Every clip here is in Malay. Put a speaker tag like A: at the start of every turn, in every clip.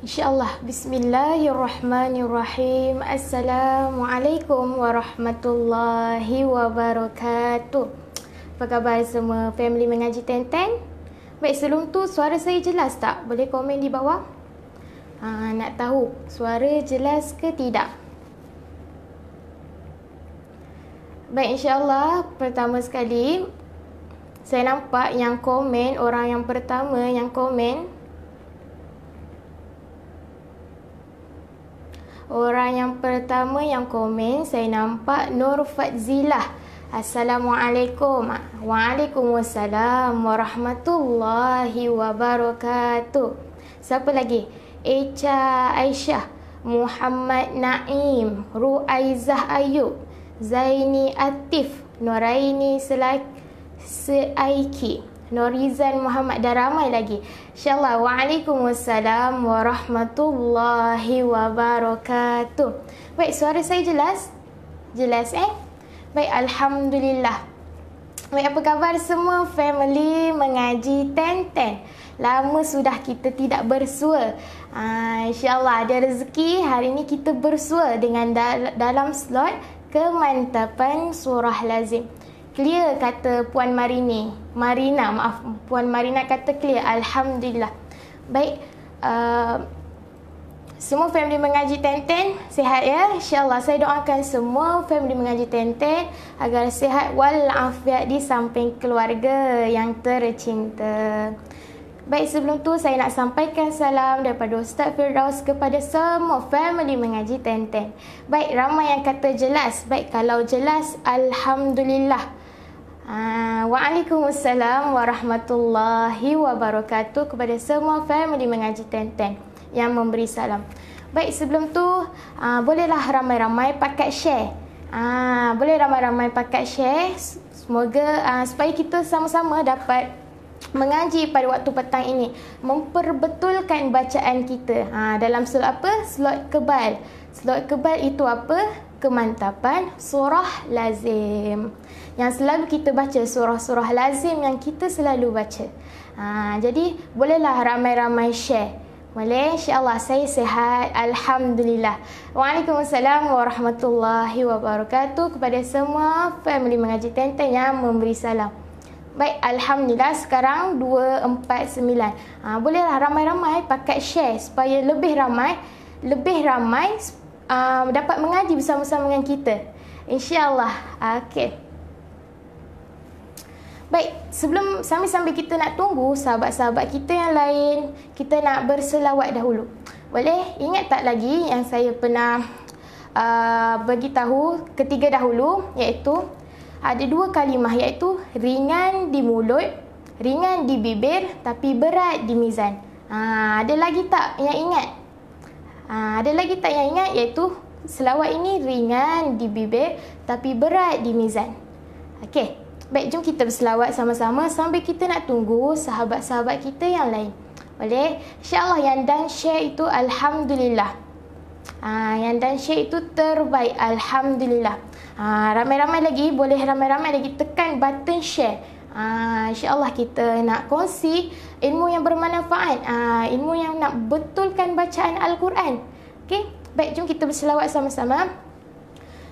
A: InsyaAllah. Bismillahirrahmanirrahim. Assalamualaikum warahmatullahi wabarakatuh. Apa khabar semua family mengaji Tenten? Baik, sebelum tu suara saya jelas tak? Boleh komen di bawah. Nak tahu suara jelas ke tidak? Baik, insyaAllah. Pertama sekali, saya nampak yang komen, orang yang pertama yang komen, saya nampak Nur Fadzilah. Assalamualaikum. Waalaikumsalam warahmatullahi wabarakatuh. Siapa lagi? Echa Aisyah, Muhammad Naim, Ruaizah Ayub, Zaini Atif, Nuraini Seaiki, Norizan Muhammad, dan ramai lagi. InsyaAllah. Waalaikumsalam warahmatullahi wabarakatuh. Baik, suara saya jelas? Jelas Baik, Alhamdulillah. Baik, apa khabar semua family mengaji Tenten? Lama sudah kita tidak bersua. InsyaAllah ada rezeki hari ini kita bersua dengan dalam slot kemantapan surah lazim. Clear kata Puan Marina, Puan Marina kata clear. Alhamdulillah. Baik, semua family mengaji Tenten sihat ya. InsyaAllah saya doakan semua family mengaji Tenten agar sihat walafiat di samping keluarga yang tercinta. Baik, sebelum tu saya nak sampaikan salam daripada Ustaz Firdaus kepada semua family mengaji Tenten. Baik, ramai yang kata jelas. Baik, kalau jelas, Alhamdulillah. Waalaikumsalam warahmatullahi wabarakatuh kepada semua family mengaji Tenten yang memberi salam. Baik, sebelum tu bolehlah ramai-ramai pakat share. Boleh ramai-ramai pakat share. Semoga supaya kita sama-sama dapat mengaji pada waktu petang ini, memperbetulkan bacaan kita. Dalam slot apa? Slot kebal. Slot kebal itu apa? Kemantapan surah lazim. Yang selalu kita baca, surah-surah lazim yang kita selalu baca. Jadi bolehlah ramai-ramai share. Boleh? InsyaAllah saya sihat. Alhamdulillah. Waalaikumsalam warahmatullahi wabarakatuh kepada semua family mengaji Tenten yang memberi salam. Baik, Alhamdulillah sekarang 249. Bolehlah ramai-ramai pakat share supaya lebih ramai dapat mengaji bersama-sama dengan kita. InsyaAllah. Okey. Baik, sambil kita nak tunggu sahabat-sahabat kita yang lain, kita nak berselawat dahulu. Boleh? Ingat tak lagi yang saya pernah bagi tahu ketiga dahulu, iaitu ada dua kalimah, iaitu ringan di mulut, ringan di bibir tapi berat di mizan. Ada lagi tak yang ingat? Ada lagi tak yang ingat, iaitu selawat ini ringan di bibir tapi berat di mizan. Okey, baik, jom kita berselawat sama-sama sambil kita nak tunggu sahabat-sahabat kita yang lain. Boleh? InsyaAllah yang dan share itu Alhamdulillah. Yang dan share itu terbaik. Alhamdulillah. Ramai-ramai lagi, boleh ramai-ramai lagi tekan button share. InsyaAllah kita nak kongsi ilmu yang bermanfaat, ilmu yang nak betulkan bacaan Al-Quran. Okey, baik, jom kita berselawat sama-sama.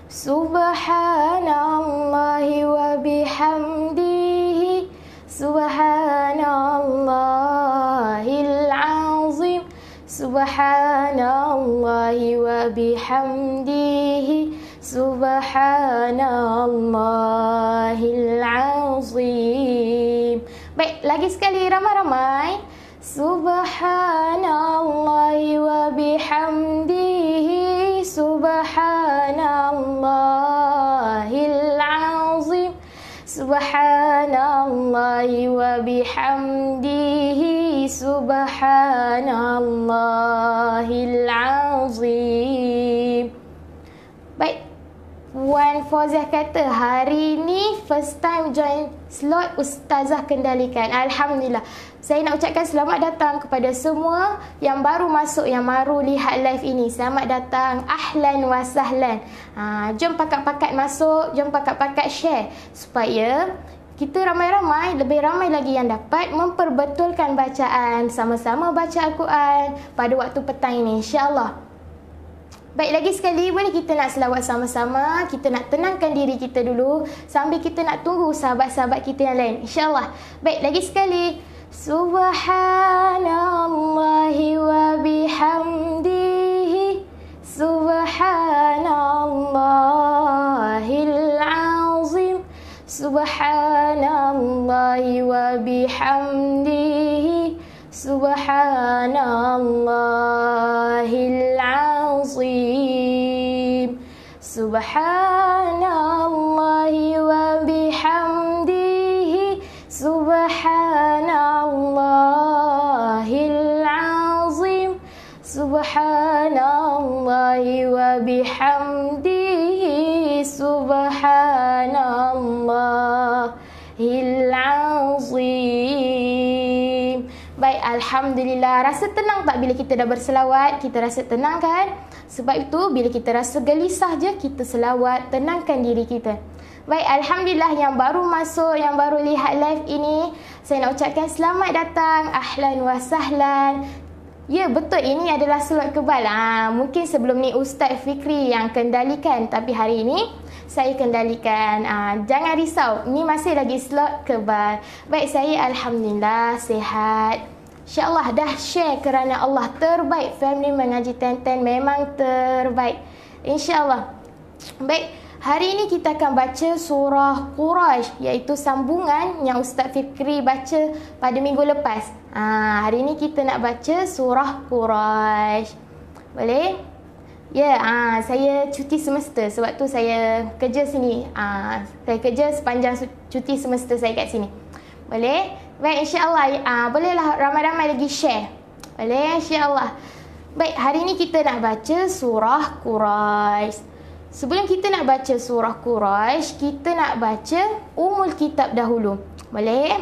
A: Subhanallahi wa bihamdihi, subhanallahil azim, subhanallahi wa bihamdihi, subhanallahil azim. Baik, lagi sekali ramai-ramai. Subhanallahi wa bihamdihi, subhanallahil azim, subhanallahi wa bihamdihi, subhanallahil azim. Baik, Puan Fauziah kata hari ni first time join slot Ustazah kendalikan. Alhamdulillah. Saya nak ucapkan selamat datang kepada semua yang baru masuk, yang baru lihat live ini. Selamat datang. Ahlan wa sahlan. Jom pakat-pakat masuk, jom pakat-pakat share supaya kita ramai-ramai, lebih ramai lagi yang dapat memperbetulkan bacaan, sama-sama baca Al-Quran pada waktu petang ini, insya-Allah. Baik, lagi sekali boleh kita nak selawat sama-sama. Kita nak tenangkan diri kita dulu sambil kita nak tunggu sahabat-sahabat kita yang lain, insya-Allah. Baik, lagi sekali. Subhanallahi wa bihamdihi, subhanallahil azim, subhanallahi wa bihamdihi, subhanallahil azim, subhanallahi wa bihamdihi, subhanallahil azim, subhanallahi wa bihamdihi, subhanallahil azim. Baik, alhamdulillah. Rasa tenang tak bila kita dah berselawat? Kita rasa tenang kan? Sebab itu bila kita rasa gelisah je, kita selawat, tenangkan diri kita. Baik, alhamdulillah yang baru masuk, yang baru lihat live ini, saya nak ucapkan selamat datang, ahlan wa sahlan. Ya, betul, ini adalah slot kebal. Mungkin sebelum ni Ustaz Fikri yang kendalikan, tapi hari ini saya kendalikan. Jangan risau, ini masih lagi slot kebal. Baik, saya alhamdulillah sihat. InsyaAllah dah share kerana Allah terbaik. Family Mengaji 1010 memang terbaik, InsyaAllah. Baik, hari ini kita akan baca surah Quraisy, iaitu sambungan yang Ustaz Fikri baca pada minggu lepas. Hari ini kita nak baca surah Quraisy. Boleh? Ya, saya cuti semester sebab tu saya kerja sini. Saya kerja sepanjang cuti semester saya kat sini. Boleh? Baik, insya-Allah. Bolehlah ramai-ramai lagi share. Boleh, insya-Allah. Baik, hari ini kita nak baca surah Quraisy. Sebelum kita nak baca surah Quraisy, kita nak baca Ummul Kitab dahulu. Boleh?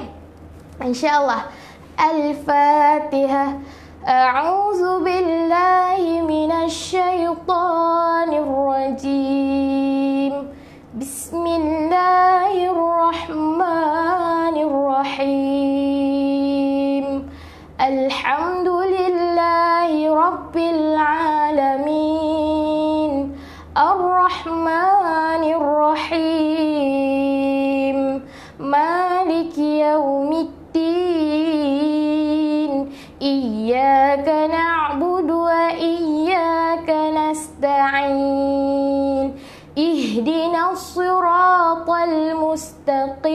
A: InsyaAllah. Al-Fatihah. A'udzu billahi minasy syaithanir rajim. Bismillahirrahmanirrahim. Alhamdulillahi rabbil alamin. Ar-Rahmanir-Rahim. Maliki yaumiddin. Iyyaka na'budu wa iyyaka nasta'in. Ihdinas siratal mustaqim.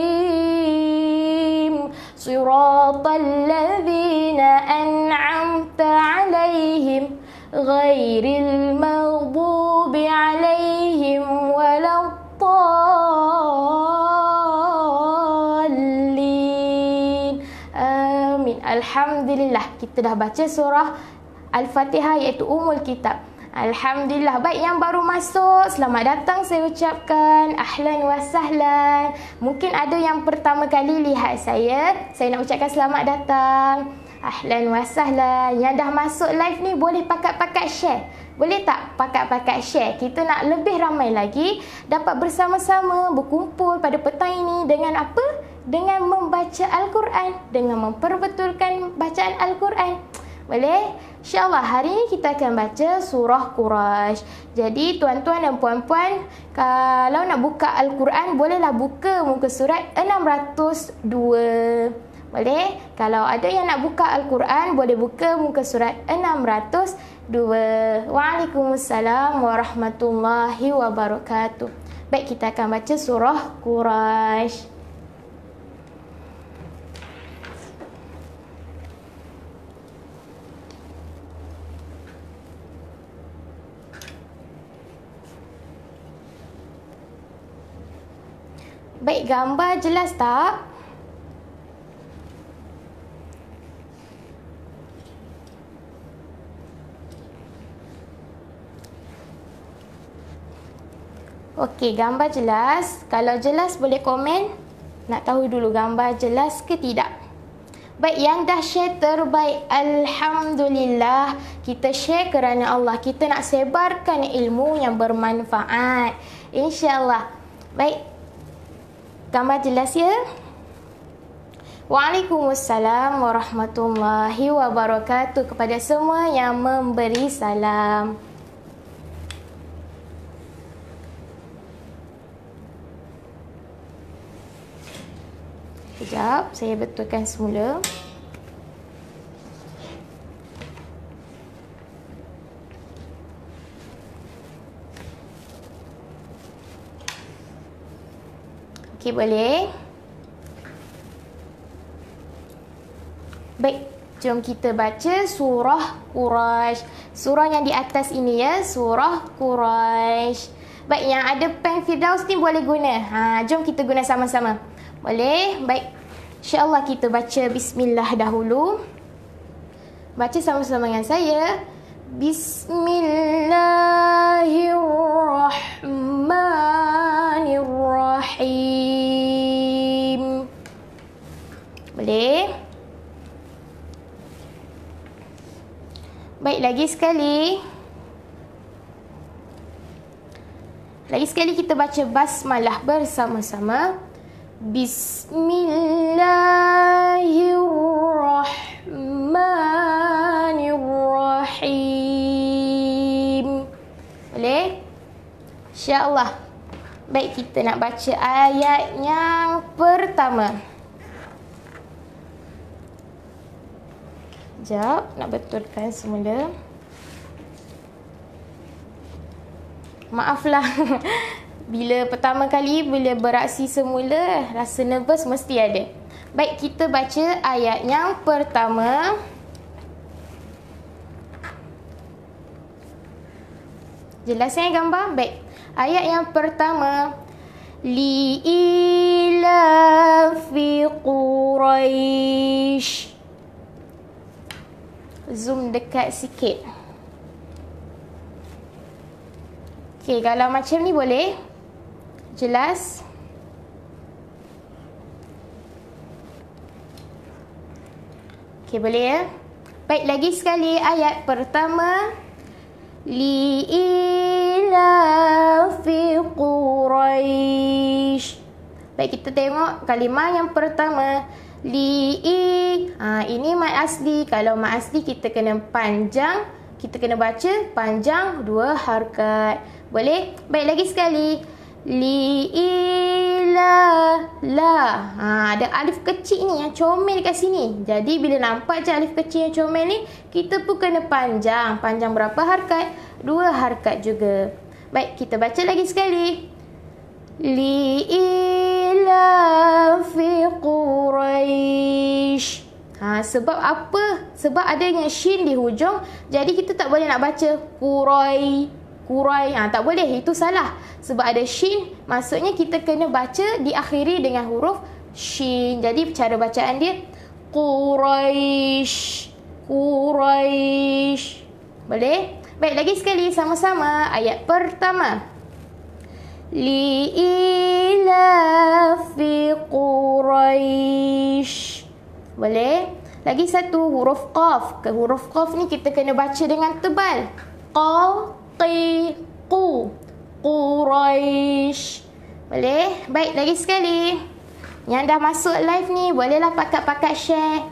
A: Siratal ladzina an'amta 'alaihim ghairil maghdubi 'alaihim waladdallin. Amin. Alhamdulillah, kita dah baca surah Al-Fatihah, iaitu Ummul Kitab. Alhamdulillah. Baik, yang baru masuk, selamat datang saya ucapkan. Ahlan wa sahlan. Mungkin ada yang pertama kali lihat saya nak ucapkan selamat datang. Ahlan wa sahlan. Yang dah masuk live ni boleh pakat-pakat share. Boleh tak pakat-pakat share? Kita nak lebih ramai lagi dapat bersama-sama berkumpul pada petang ini dengan apa? Dengan membaca Al-Quran, dengan memperbetulkan bacaan Al-Quran. Boleh? InsyaAllah hari ini kita akan baca surah Quraisy. Jadi tuan-tuan dan puan-puan, kalau nak buka Al-Quran, bolehlah buka muka surat 602. Boleh? Kalau ada yang nak buka Al-Quran, boleh buka muka surat 602. Waalaikumsalam warahmatullahi wabarakatuh. Baik, kita akan baca surah Quraisy. Baik, gambar jelas tak? Okey, gambar jelas. Kalau jelas boleh komen. Nak tahu dulu gambar jelas ke tidak. Baik, yang dah share terbaik. Alhamdulillah. Kita share kerana Allah. Kita nak sebarkan ilmu yang bermanfaat, InsyaAllah. Baik, gambar jelas ya? Waalaikumsalam warahmatullahi wabarakatuh kepada semua yang memberi salam. Sekejap, saya betulkan semula. Okey, boleh. Baik, jom kita baca surah Quraisy. Surah yang di atas ini ya, surah Quraisy. Baik, yang ada pen Firdaus ni boleh guna. Jom kita guna sama-sama. Boleh? Baik. InsyaAllah kita baca bismillah dahulu. Baca sama-sama dengan saya. Bismillahirrahmanirrahim. Boleh? Baik, lagi sekali. Lagi sekali kita baca basmalah bersama-sama. Bismillahirrahmanirrahim. Boleh? InsyaAllah. Baik, kita nak baca ayat yang pertama. Sekejap, nak betulkan semula. Maaflah. Bila pertama kali, bila beraksi semula, rasa nervous mesti ada. Baik, kita baca ayat yang pertama. Jelas gambar? Baik. Ayat yang pertama. Li'ilafi Quraisy. Zoom dekat sikit. Okey, kalau macam ni boleh? Jelas? Okey, boleh ya? Baik, lagi sekali ayat pertama. Li'ilafi Quraisy. Baik, kita tengok kalimah yang pertama. Ini mad asli. Kalau mad asli kita kena panjang, kita kena baca panjang 2 harakat. Boleh? Baik, lagi sekali. Ada alif kecil ni yang comel kat sini. Jadi bila nampak je alif kecil yang comel ni, kita pun kena panjang. Panjang berapa harakat? 2 harakat juga. Baik, kita baca lagi sekali. Li'ilafi Quraisy. Sebab apa? Sebab adanya shin di hujung, jadi kita tak boleh nak baca Qurai. Tak boleh, itu salah. Sebab ada shin, maksudnya kita kena baca diakhiri dengan huruf shin. Jadi cara bacaan dia Quraisy. Boleh? Baik, lagi sekali sama-sama ayat pertama. Li'ilafi Quraisy. Boleh? Lagi satu, huruf qaf. Huruf qaf ni kita kena baca dengan tebal. Quraisy. Boleh? Baik, lagi sekali. Yang dah masuk live ni, bolehlah pakat-pakat share.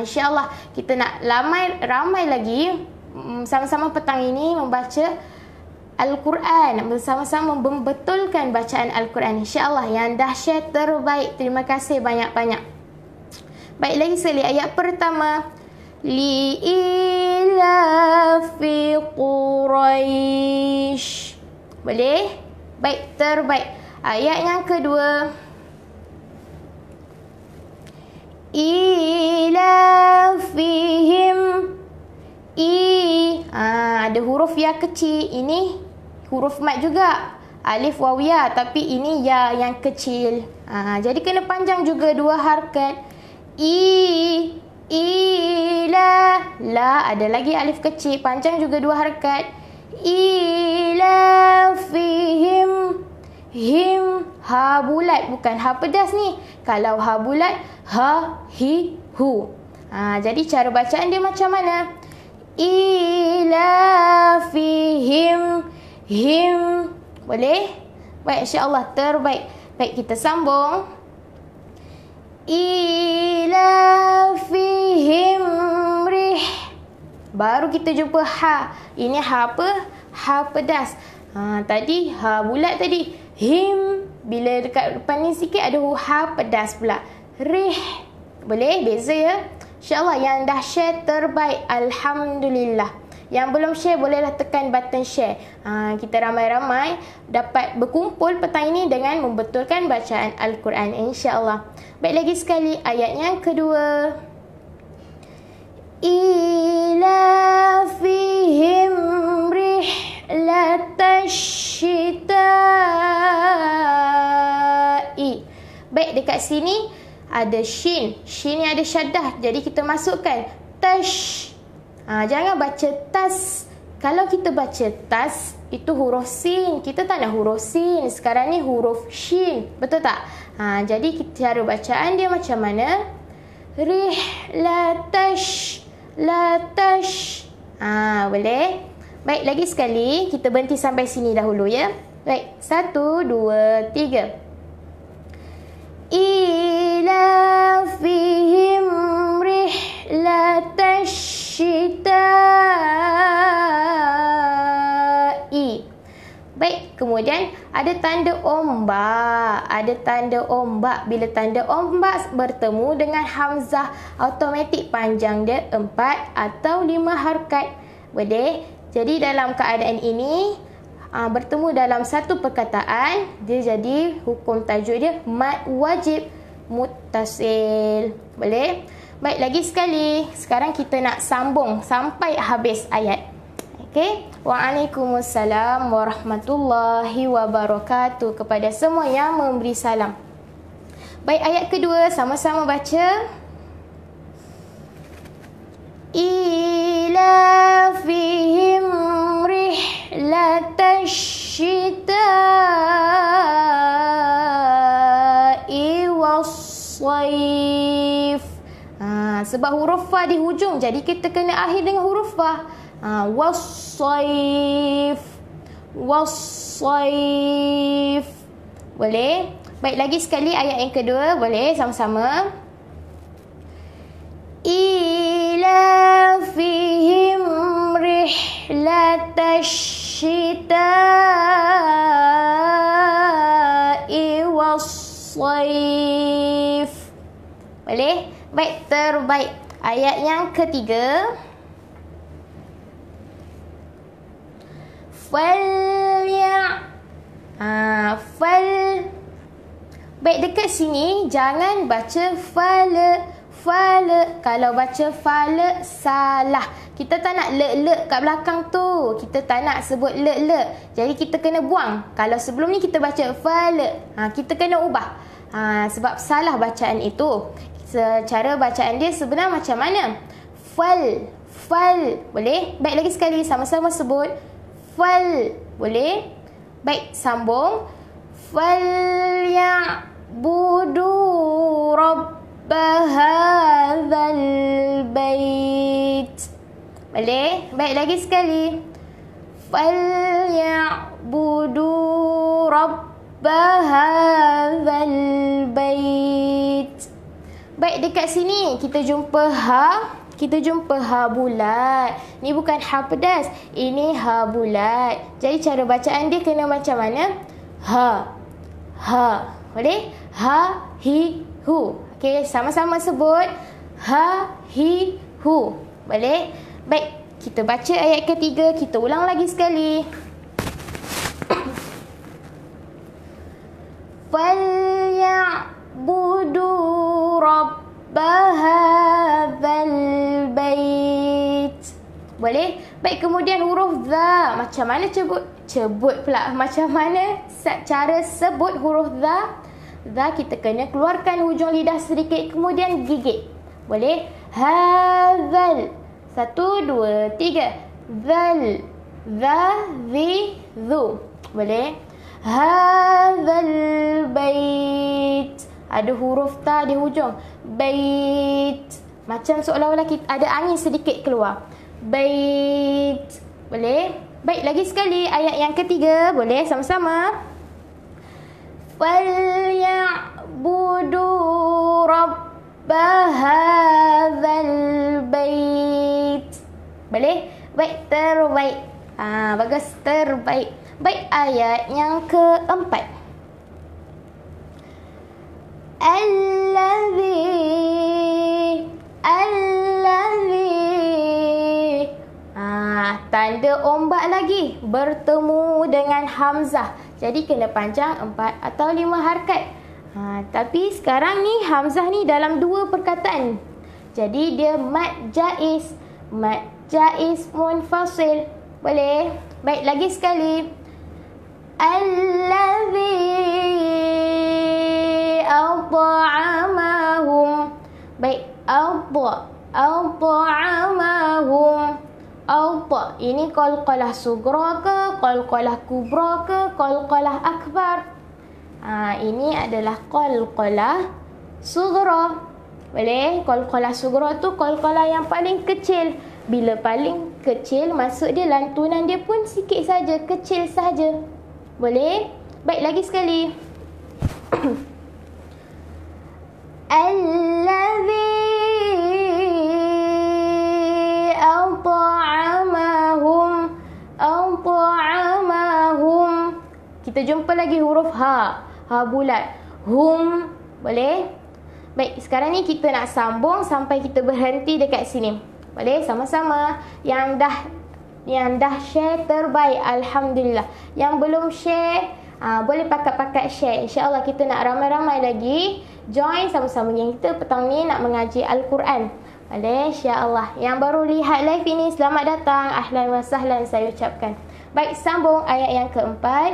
A: InsyaAllah kita nak ramai lagi sama-sama petang ini membaca Al-Quran, bersama-sama membetulkan bacaan Al-Quran. InsyaAllah yang dah share terbaik. Terima kasih banyak-banyak. Baik, lagi sekali ayat pertama. Li'ilafi Quraisy. Boleh? Baik, terbaik. Ayat yang kedua. Ilafihim. Ada huruf ya kecil. Ini huruf mat juga. Alif waw ya, tapi ini ya yang kecil. Jadi kena panjang juga 2 harakat. La, ada lagi alif kecil, panjang juga 2 harakat. Ilafihim. Him, ha bulat, bukan ha pedas ni. Kalau ha bulat, ha, hi, hu. Jadi cara bacaan dia macam mana? Ilafihim. Him. Boleh? Baik, insyaAllah terbaik. Baik, kita sambung. ilafihim rih. Baru kita jumpa ha. Ini ha apa? Ha pedas. Tadi ha bulat tadi. Him. Bila dekat depan ni sikit ada ha pedas pula. Rih. Boleh? Beza ya? InsyaAllah yang dah share terbaik. Alhamdulillah. Yang belum share bolehlah tekan button share. Kita ramai-ramai dapat berkumpul petang ini dengan membetulkan bacaan Al-Quran, insya-Allah. Baik, lagi sekali ayat yang kedua. Ilafihim rihlatash syita'i. Baik, dekat sini ada shin. Shin ni ada syaddah. Jadi kita masukkan tash. Jangan baca tas. Kalau kita baca tas, itu huruf sin. Kita tak nak huruf sin. Sekarang ni huruf shin. Betul tak? Jadi cara bacaan dia macam mana? Rihlatash. Latash. Boleh? Baik, lagi sekali. Kita berhenti sampai sini dahulu ya. Baik, 1, 2, 3. Ilafihim rihlatash syita'i. Baik, kemudian ada tanda ombak. Ada tanda ombak. Bila tanda ombak bertemu dengan hamzah, automatik panjang dia 4 atau 5 harakat. Boleh? Jadi dalam keadaan ini, bertemu dalam satu perkataan, dia jadi hukum tajuk dia mad wajib muttasil. Boleh? Baik, lagi sekali. Sekarang kita nak sambung sampai habis ayat. Okey. Waalaikumsalam warahmatullahi wabarakatuh kepada semua yang memberi salam. Baik, ayat kedua sama-sama baca. Ilafihim rihlatash syita'i was-sayf. Sebab huruf fa di hujung, jadi kita kena akhir dengan huruf fa. Was-sayf. Was-sayf. Boleh? Baik, lagi sekali ayat yang kedua. Boleh sama-sama. Ilafihim rihlatash syita'i was-sayf. Boleh? Baik, terbaik. Ayat yang ketiga. Fal. Baik, dekat sini jangan baca fala. Kalau baca fala salah. Kita tak nak le kat belakang tu. Kita tak nak sebut le. Jadi kita kena buang. Kalau sebelum ni kita baca fala, kita kena ubah. Sebab salah bacaan itu. Cara bacaan dia sebenarnya macam mana? Fal. Boleh? Baik, lagi sekali sama-sama sebut fal. Boleh? Baik, sambung. Fal ya'budu rabb hadzal bait. Boleh? Baik, lagi sekali. Fal ya'budu rabb hadzal bait. Baik, dekat sini kita jumpa ha. Kita jumpa ha bulat. Ni bukan ha pedas. Ini ha bulat. Jadi cara bacaan dia kena macam mana? Ha. Boleh? Ha, hi, hu. Okey, sama-sama sebut. Ha, hi, hu. Boleh? Baik, kita baca ayat ketiga. Kita ulang lagi sekali. Falyabudu rabba hadzal bait. Boleh? Baik, kemudian huruf za. Macam mana cebut pula. Macam mana cara sebut huruf za? Za kita kena keluarkan hujung lidah sedikit, kemudian gigit. Boleh? Hadzal. 1, 2, 3. Zal. Za, zi, zu. Boleh? Hadzal bait. Ada huruf ta di hujung. Bait. Macam seolah-olah ada angin sedikit keluar. Bait. Boleh? Baik, lagi sekali ayat yang ketiga. Boleh sama-sama. Falyabudu rabb hadzal bait. Boleh? Baik, terbaik. Bagus, terbaik. Baik, ayat yang keempat. Tanda ombak lagi, bertemu dengan hamzah. Jadi kena panjang 4 atau 5 harakat. Tapi sekarang ni hamzah ni dalam 2 perkataan. Jadi dia mad jaiz. Mad jaiz munfasil. Boleh? Baik, lagi sekali. Allazi at'amahum. Baik, at'amahum. Ini qalqalah sugra ke, qalqalah kubra ke, qalqalah akbar? Ini adalah qalqalah sugra. Boleh? Qalqalah sugra tu qalqalah yang paling kecil. Bila paling kecil, maksud dia lantunan dia pun sikit saja, kecil saja. Boleh? Baik, lagi sekali. Allazi at'amahum. Kita jumpa lagi huruf ha. Ha bulat. Hum. Boleh? Baik, sekarang ni kita nak sambung sampai kita berhenti dekat sini. Boleh? Sama-sama. Yang dah share, terbaik. Alhamdulillah. Yang belum share, boleh pakat-pakat share. InsyaAllah kita nak ramai-ramai lagi join sama-sama yang kita petang ni nak mengaji Al-Quran. Boleh? InsyaAllah. Yang baru lihat live ini, selamat datang. Ahlan wa sahlan saya ucapkan. Baik, sambung ayat yang keempat.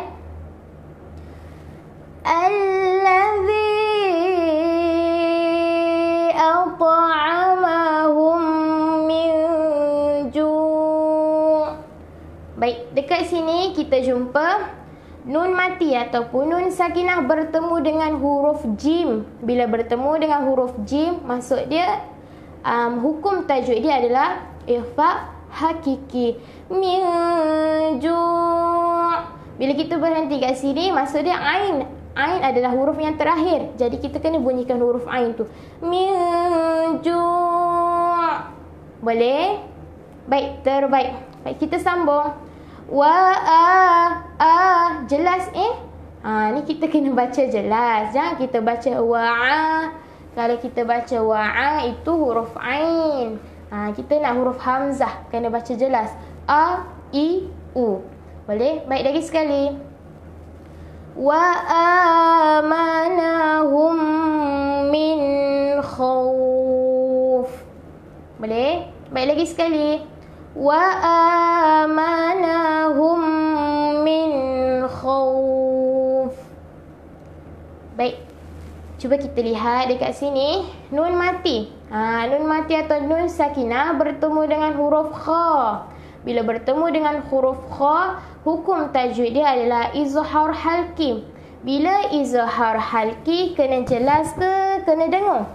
A: Allazi at'amahum min ju'. Baik, dekat sini kita jumpa nun mati ataupun nun sakinah bertemu dengan huruf jim. Bila bertemu dengan huruf jim, maksud dia hukum tajuk dia adalah ikhfa hakiki. Min ju'. Bila kita berhenti kat sini, maksud dia ain. Ain adalah huruf yang terakhir. Jadi kita kena bunyikan huruf ain tu. Min ju'. Boleh? Baik, terbaik. Baik, kita sambung. Jelas ni kita kena baca jelas. Jangan kita baca Kalau kita baca itu huruf ain. Kita nak huruf hamzah, kena baca jelas. A, I, U. Boleh? Baik, lagi sekali. Amanahum min khawf. Boleh? Baik, lagi sekali. Amanahum min khawf. Baik. Cuba kita lihat dekat sini. Nun mati. Nun mati atau nun sakinah bertemu dengan huruf kha. Bila bertemu dengan huruf kha, hukum tajwid dia adalah izhar halki. Bila izhar halki, kena jelas ke kena dengung?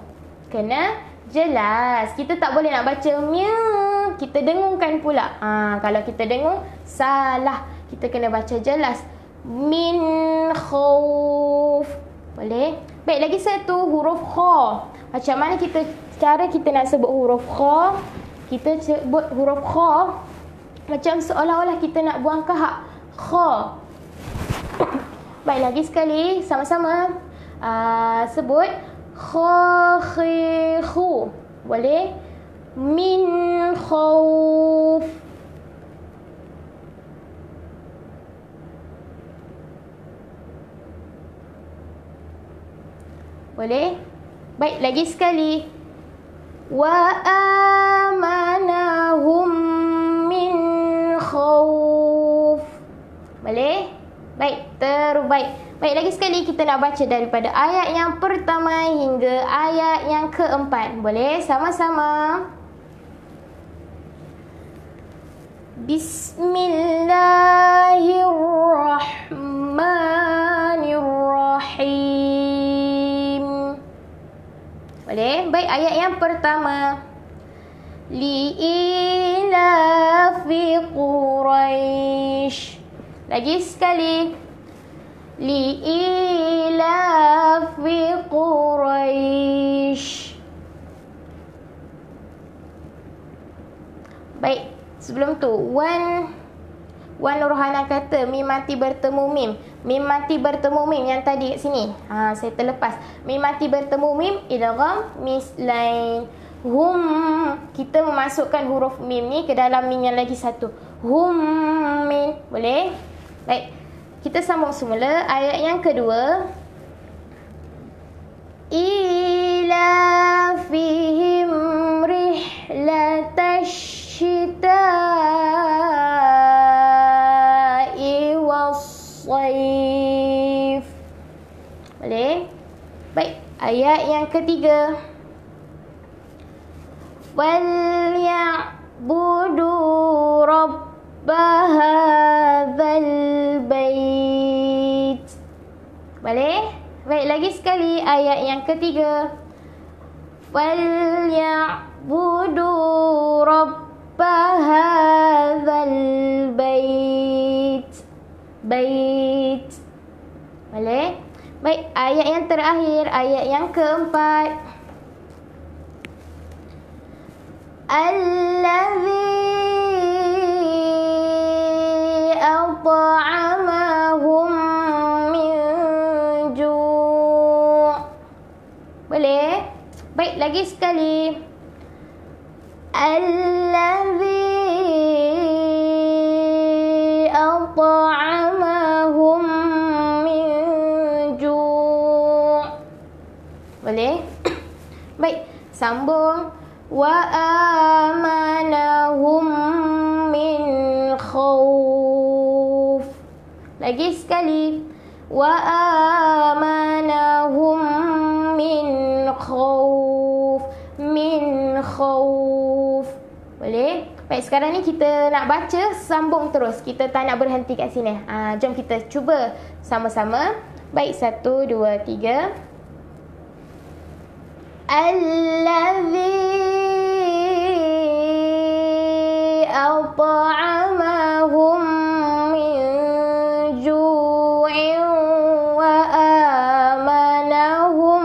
A: Kena jelas. Kita tak boleh nak baca miu, kita dengungkan pula. Kalau kita dengung, salah. Kita kena baca jelas. Min khawf. Boleh? Baik, lagi satu huruf kha. Macam mana cara kita nak sebut huruf kha? Kita sebut huruf kha macam seolah-olah kita nak buang kahak. Kha. Baik, lagi sekali. Sama-sama. Sebut. Kha, khi, khu. Boleh? Min khawf. Boleh? Baik, lagi sekali. Wa amanahum min khawf. Boleh? Baik, terbaik. Baik, lagi sekali kita nak baca daripada ayat yang pertama hingga ayat yang keempat. Boleh? Sama-sama. Bismillahirrahmanirrahim. Boleh? Baik, ayat yang pertama. Li'ilafi Quraisy. Lagi sekali. Li'ilafi Quraisy. Baik, sebelum tu Wan Nurhana kata mim mati bertemu mim. Mim mati bertemu mim yang tadi kat sini. Saya terlepas. Mim mati bertemu mim idgham mislain. Hum, kita memasukkan huruf mim ni ke dalam mim yang lagi satu. Hum min. Boleh? Baik. Kita sambung semula ayat yang kedua. Ila fihim rihlatash syita'i was-sayf. Boleh? Baik, ayat yang ketiga. Falyabudu rabba hadzal bait. Boleh? Baik, lagi sekali ayat yang ketiga. Falyabudu rabba hadzal bait. Bait. Boleh? Baik, ayat yang terakhir, ayat yang keempat. Allazi at'amahum min ju'. Boleh? Baik, lagi sekali. Allazi at'amahum min ju'. Boleh? Baik, sambung. Wa amanahum min khawf. Lagi sekali. Wa amanahum min khawf. Min khawf. Boleh? Baik, sekarang ni kita nak baca sambung terus. Kita tak nak berhenti kat sini. Jom kita cuba sama-sama. Baik, 1, 2, 3. Allazi at'amahum min ju'in wa amanahum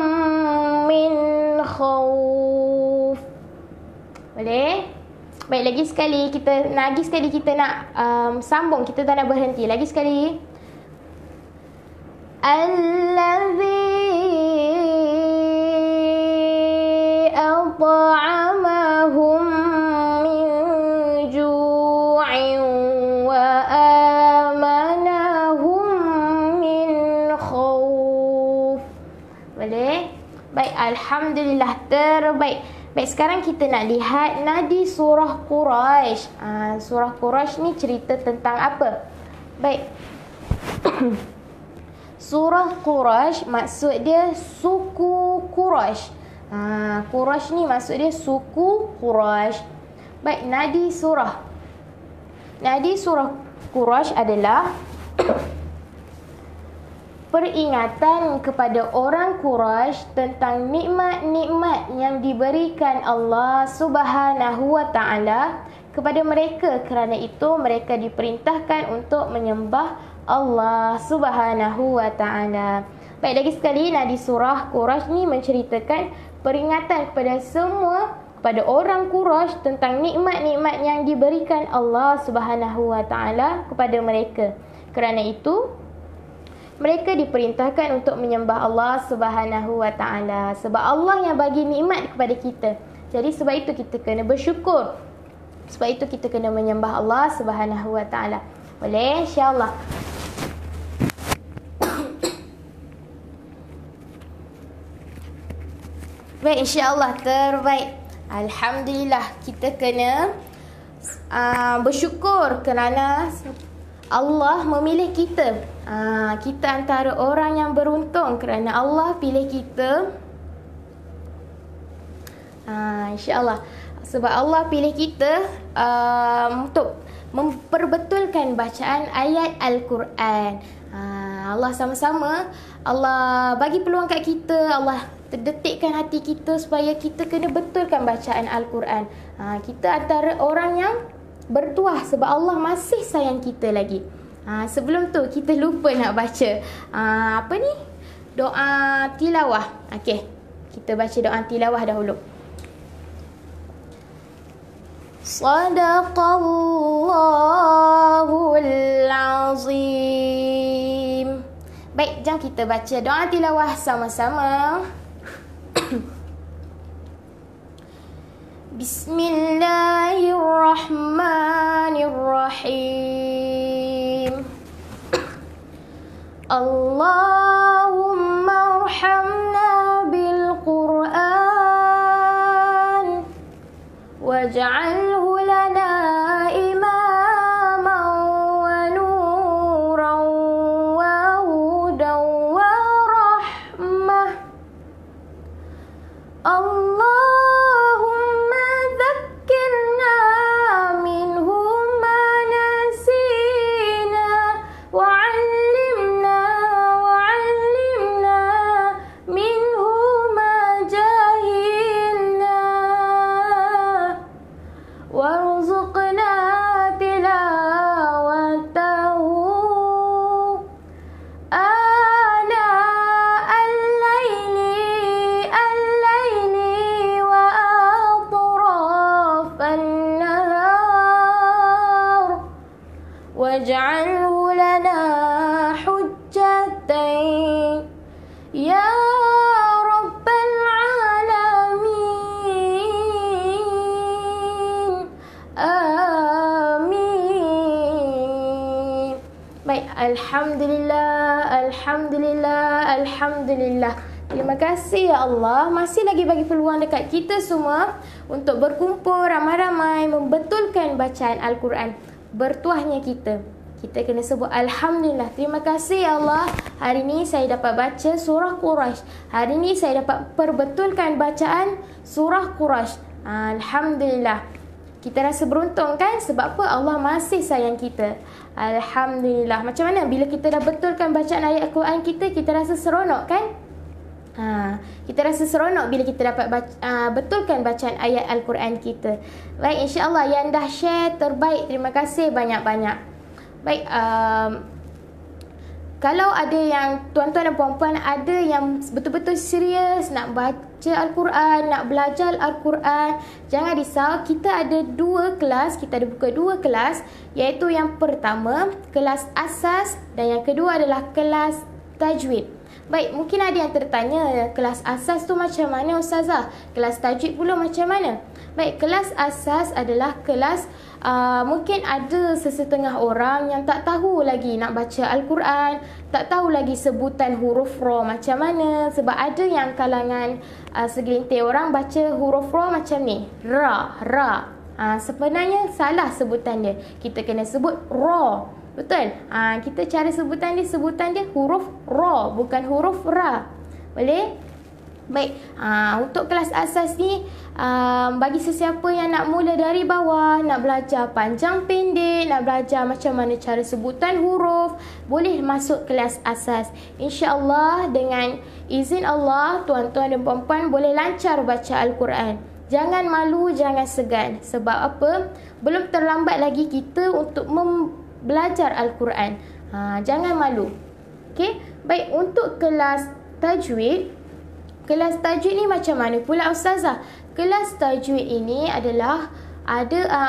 A: min khawf. Boleh? Baik, lagi sekali kita nak sambung, kita tak nak berhenti. Lagi sekali. Allazi at'amahum min ju'in wa amanahum min khawf. Boleh? Baik, alhamdulillah, terbaik. Baik, sekarang kita nak lihat nadi surah Quraisy. Surah Quraisy ni cerita tentang apa? Baik. Surah Quraisy maksud dia suku Quraisy. Quraisy ni maksud dia suku Quraisy. Baik, nadi surah. Nadi surah Quraisy adalah peringatan kepada orang Quraisy tentang nikmat-nikmat yang diberikan Allah Subhanahu wa taala kepada mereka. Kerana itu mereka diperintahkan untuk menyembah Allah Subhanahu wa taala. Baik, lagi sekali nadi surah Quraisy ni menceritakan peringatan kepada orang Quraisy tentang nikmat-nikmat yang diberikan Allah Subhanahu wa taala kepada mereka. Kerana itu mereka diperintahkan untuk menyembah Allah Subhanahu wa taala, sebab Allah yang bagi nikmat kepada kita. Jadi sebab itu kita kena bersyukur. Sebab itu kita kena menyembah Allah Subhanahu wa taala. Boleh, insya-Allah. Baik, insya-Allah, terbaik. Alhamdulillah, kita kena bersyukur kerana Allah memilih kita. Kita antara orang yang beruntung kerana Allah pilih kita. InsyaAllah. Sebab Allah pilih kita untuk memperbetulkan bacaan ayat Al-Quran. Allah sama-sama, Allah bagi peluang kat kita, Allah terdetikkan hati kita supaya kita kena betulkan bacaan Al-Quran. Kita antara orang yang bertuah sebab Allah masih sayang kita lagi. Sebelum tu kita lupa nak baca doa tilawah. Okey, kita baca doa tilawah dahulu. Sadaqallahul azim. Baik, jom kita baca doa tilawah sama-sama. Bismillahirrahmanirrahim. Allahumma arhamna bil Qur'an waj'alhu lana imaman wa nuran wa hudan wa rahmah. Allahumma dhakkirna minhu ma nasina wa 'allimna minhu ma jahilna warzuqna tilawatahu ana al-laili wa atrafan nahar waj'alhu lana hujjatan ya rabbal alamin. Amin. Baik, alhamdulillah. Terima kasih ya Allah, masih lagi bagi peluang dekat kita semua untuk berkumpul ramai-ramai membetulkan bacaan Al-Quran. Bertuahnya kita kena sebut alhamdulillah. Terima kasih ya Allah. Hari ini saya dapat baca surah Quraisy. Hari ini saya dapat perbetulkan bacaan surah Quraisy. Alhamdulillah. Kita rasa beruntung kan? Sebab apa? Allah masih sayang kita. Alhamdulillah. Macam mana bila kita dah betulkan bacaan ayat Al-Quran kita rasa seronok kan? Kita rasa seronok bila kita dapat betulkan bacaan ayat Al-Quran kita. Baik, insya-Allah yang dah share terbaik. Terima kasih banyak-banyak. Baik, kalau ada yang tuan-tuan dan puan-puan ada yang betul-betul serius nak baca Al-Quran, nak belajar Al-Quran, jangan risau. Kita ada kita ada buka dua kelas, iaitu yang pertama kelas asas dan yang kedua adalah kelas tajwid. Baik, mungkin ada yang tertanya, kelas asas tu macam mana Ustazah? Kelas tajwid pula macam mana? Baik, kelas asas adalah kelas mungkin ada sesetengah orang yang tak tahu lagi nak baca Al-Quran, tak tahu lagi sebutan huruf ra macam mana. Sebab ada yang kalangan segelintir orang baca huruf ra macam ni, ra. Sebenarnya salah sebutan dia. Kita kena sebut ra. Betul? Kita cara sebutan dia huruf ra, bukan huruf ra. Boleh? Baik, untuk kelas asas ni bagi sesiapa yang nak mula dari bawah, nak belajar panjang pendek, nak belajar macam mana cara sebutan huruf, boleh masuk kelas asas. InsyaAllah dengan izin Allah, tuan-tuan dan puan-puan boleh lancar baca Al-Quran. Jangan malu, jangan segan. Sebab apa? Belum terlambat lagi kita untuk belajar Al-Quran. Jangan malu. Okey? Baik, untuk kelas tajwid ni macam mana pula Ustazah? Kelas tajwid ini adalah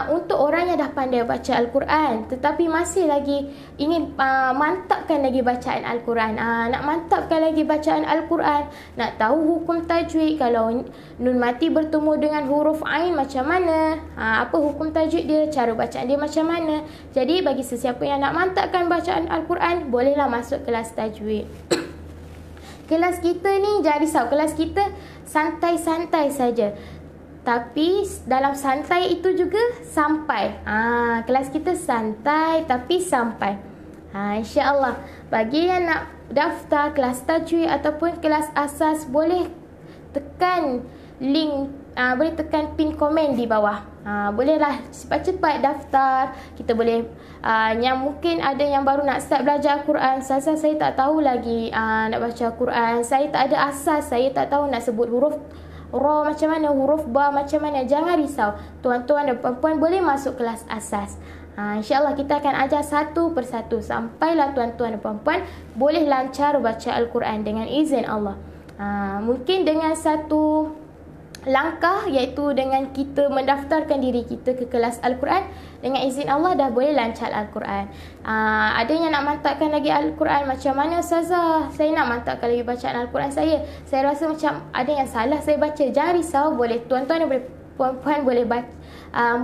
A: untuk orang yang dah pandai baca Al-Quran tetapi masih lagi ingin mantapkan lagi bacaan Al-Quran. Nak mantapkan lagi bacaan Al-Quran, nak tahu hukum tajwid, kalau nun mati bertemu dengan huruf ain macam mana, apa hukum tajwid dia, cara bacaan dia macam mana. Jadi bagi sesiapa yang nak mantapkan bacaan Al-Quran, bolehlah masuk kelas tajwid. Kelas kita ni jangan risau, kelas kita santai-santai saja. Tapi dalam santai itu juga sampai. Kelas kita santai tapi sampai. InsyaAllah bagi yang nak daftar kelas tajwid ataupun kelas asas, boleh tekan link, boleh tekan pin komen di bawah. Bolehlah cepat-cepat daftar. Kita boleh yang mungkin ada yang baru nak start belajar Al-Quran, saya tak tahu lagi nak baca Al-Quran, saya tak ada asas, saya tak tahu nak sebut huruf ra macam mana, huruf ba macam mana. Jangan risau, tuan-tuan dan puan-puan boleh masuk kelas asas. InsyaAllah kita akan ajar satu persatu sampailah tuan-tuan dan puan-puan boleh lancar baca Al-Quran dengan izin Allah. Mungkin dengan satu langkah, iaitu dengan kita mendaftarkan diri kita ke kelas Al-Quran. Dengan izin Allah dah boleh lancar Al-Quran. Ada yang nak mantapkan lagi Al-Quran, macam mana Ustazah? Saya nak mantapkan lagi bacaan Al-Quran saya. Saya rasa macam ada yang salah saya baca. Jangan risau, boleh tuan-tuan dan puan-puan boleh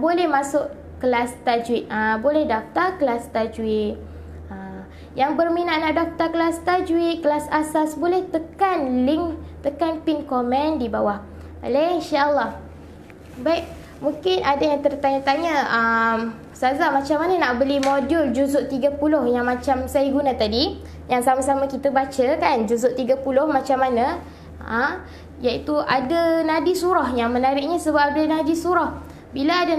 A: boleh masuk kelas tajwid. Boleh daftar kelas tajwid. Yang berminat nak daftar kelas tajwid, kelas asas, boleh tekan link, tekan pin komen di bawah. Boleh, insya-Allah. Baik, mungkin ada yang tertanya-tanya, Ustazah, macam mana nak beli modul juzuk 30 yang macam saya guna tadi, yang sama-sama kita baca kan, juzuk 30 macam mana? Iaitu ada nadi surah. Yang menariknya sebab ada nadi surah. Bila ada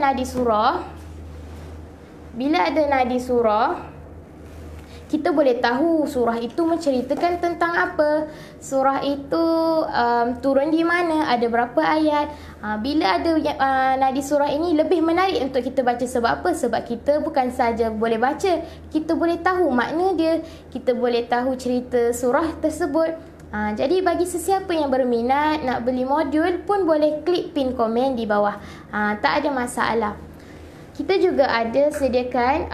A: nadi surah, kita boleh tahu surah itu menceritakan tentang apa. Surah itu turun di mana, ada berapa ayat. Bila ada nadi surah ini lebih menarik untuk kita baca. Sebab apa? Sebab kita bukan saja boleh baca, kita boleh tahu makna dia, kita boleh tahu cerita surah tersebut. Jadi bagi sesiapa yang berminat nak beli modul pun boleh klik pin komen di bawah. Tak ada masalah. Kita juga ada sediakan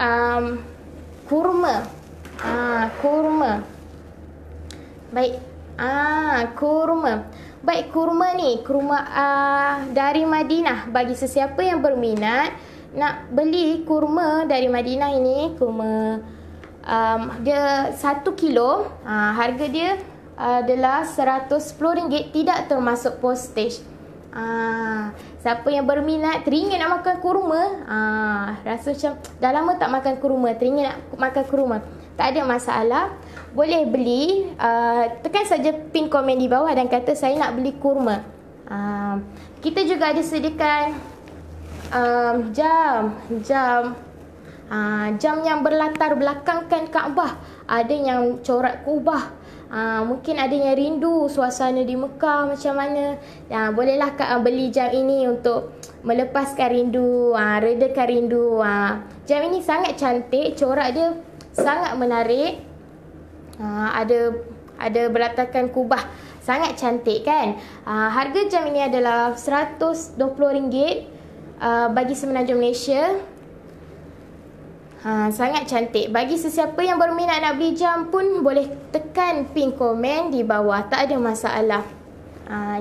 A: kurma. Kurma. Baik. Kurma. Baik, kurma ni, kurma dari Madinah. Bagi sesiapa yang berminat nak beli kurma dari Madinah ini, kurma dia 1 kilo. Harga dia adalah RM110, tidak termasuk postage. Siapa yang berminat, teringin nak makan kurma, rasa macam dah lama tak makan kurma, teringin nak makan kurma, tak ada masalah, boleh beli. Tekan saja pin komen di bawah dan kata saya nak beli kurma. Kita juga ada sediakan jam yang berlatar belakangkan Kaabah. Ada yang corak kubah. Mungkin ada yang rindu suasana di Mekah macam mana. Bolehlah beli jam ini untuk melepaskan rindu, redakan rindu. Jam ini sangat cantik, corak dia sangat menarik. Ada berlatarkan kubah, sangat cantik kan. Harga jam ini adalah RM120 bagi semenanjung Malaysia. Sangat cantik. Bagi sesiapa yang berminat nak beli jam pun boleh tekan pin komen di bawah, tak ada masalah.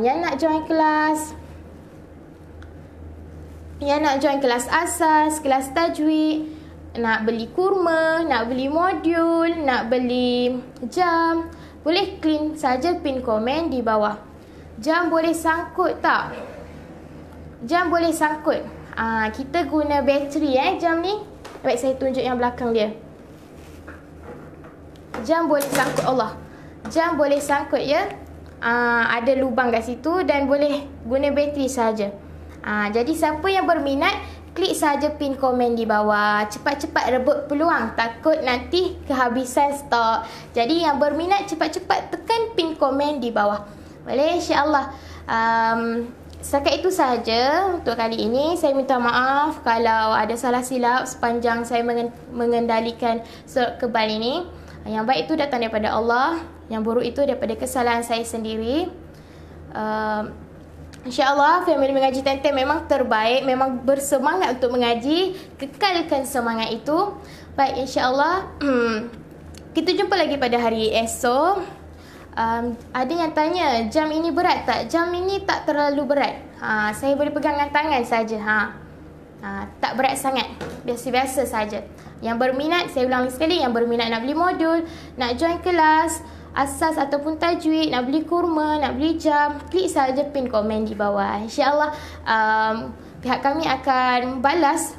A: Yang nak join kelas asas, kelas tajwid, nak beli kurma, nak beli modul, nak beli jam, boleh klik saja pin komen di bawah. Jam boleh sangkut tak? Jam boleh sangkut. Kita guna bateri jam ni. Baik, saya tunjuk yang belakang dia. Jam boleh sangkut, Allah. Jam boleh sangkut ya. Ada lubang kat situ dan boleh guna bateri saja. Jadi siapa yang berminat, klik saja pin komen di bawah. Cepat-cepat rebut peluang, takut nanti kehabisan stok. Jadi yang berminat cepat-cepat tekan pin komen di bawah. Boleh, insya-Allah. Setakat itu sahaja untuk kali ini. Saya minta maaf kalau ada salah silap sepanjang saya mengendalikan surat kebal ini. Yang baik itu datang daripada Allah, yang buruk itu daripada kesalahan saya sendiri. InsyaAllah family mengaji Tenten memang terbaik, memang bersemangat untuk mengaji. Kekalkan semangat itu. Baik, insyaAllah kita jumpa lagi pada hari esok. Ada yang tanya, jam ini berat tak? Jam ini tak terlalu berat. Saya boleh pegang dengan tangan saja. Tak berat sangat, biasa-biasa saja. Yang berminat, saya ulang sekali, yang berminat nak beli modul, nak join kelas asas ataupun tajwid, nak beli kurma, nak beli jam, klik saja pin komen di bawah. InsyaAllah pihak kami akan balas,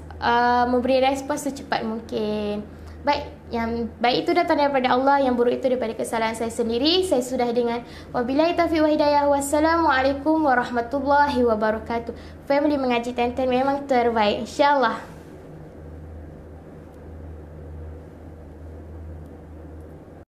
A: memberi respons secepat mungkin. Baik, yang baik itu datang daripada Allah, yang buruk itu daripada kesalahan saya sendiri. Saya sudah dengan wabillahi taufiq wa hidayah. Wassalamualaikum warahmatullahi wabarakatuh. Family mengaji Tenten memang terbaik, insyaAllah.